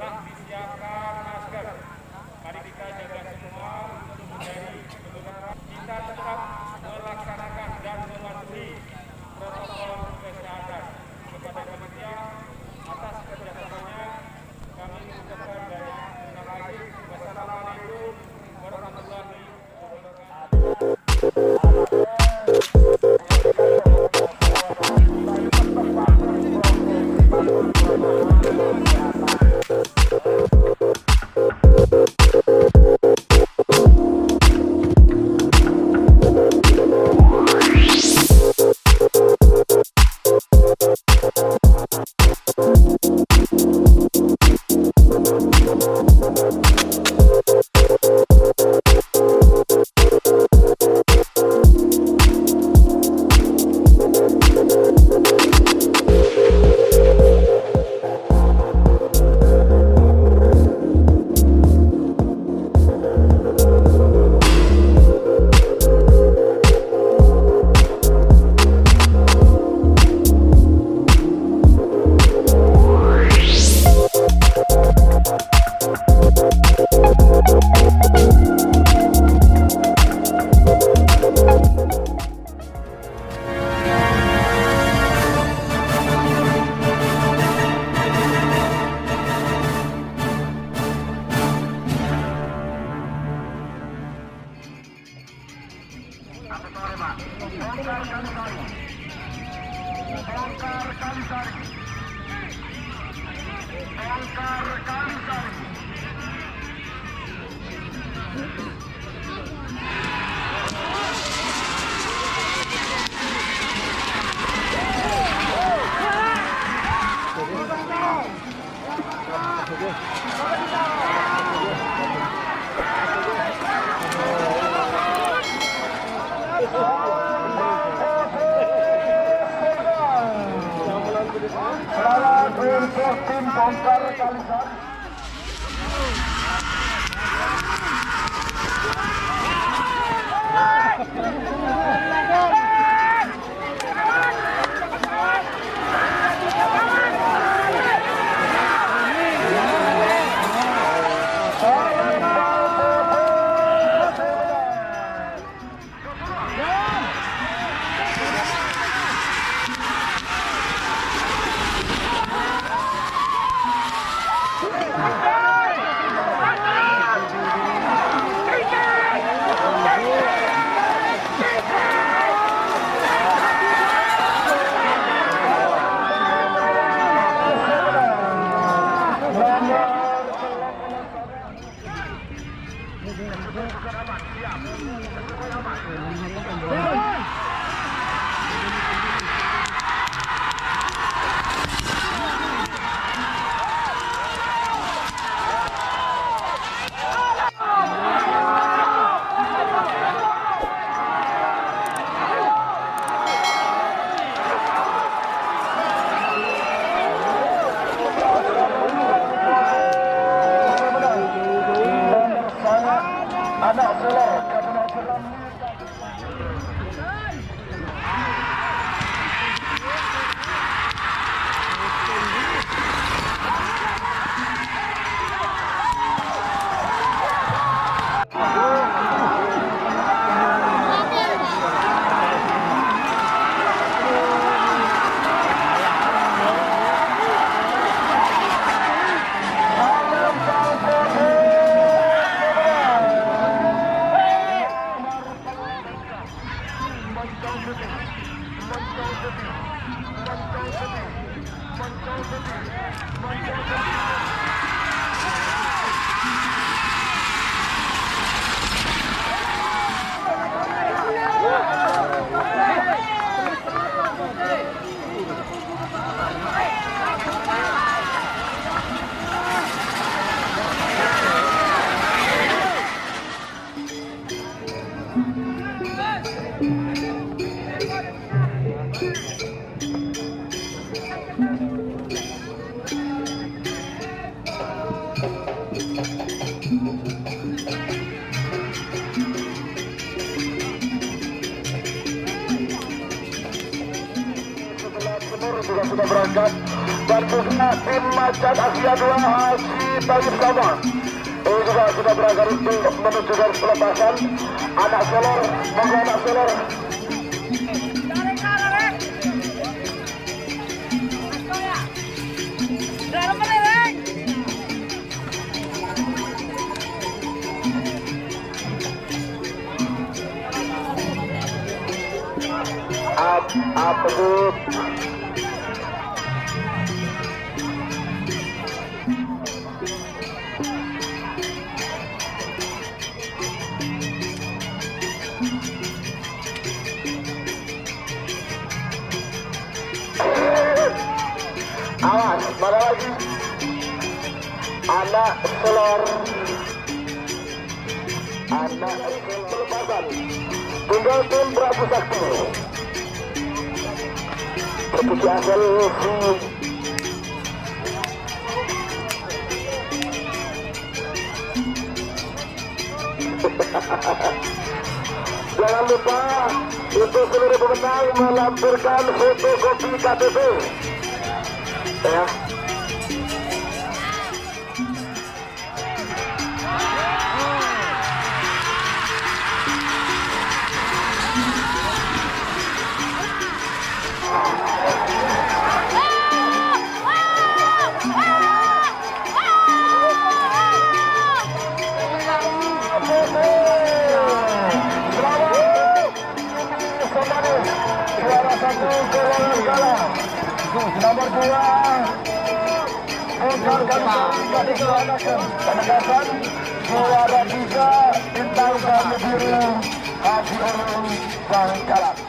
telah disiapkan masker. Mari kita jaga semua untuk menjadi penularan. Kita tetap melaksanakan dan mematuhi protokol kesehatan. Kepada panitia atas kerjasamanya kami mengucapkan banyak terima kasih. Wassalamualaikum warahmatullahi wabarakatuh. Selamat untuk tim bongkar kalisan. Setelah semua juga sudah berangkat. dan juga tim macan Asia 2 Haji Tayyip sama. Ini juga sudah berangkat untuk menunjukkan pelepasan anak solor, monggo anak solor. Up good. Awas, mana lagi? Anak selor. Anak pelepasan. Tinggal tim Prabu Sakti. Seperti asal jangan lupa untuk seluruh pemenang melampirkan fotokopi KTP ya. Juara 1 kurang, nomor 2 kehidupannya, juara 3 bintang kami biru Haji Urung dan Karenakan.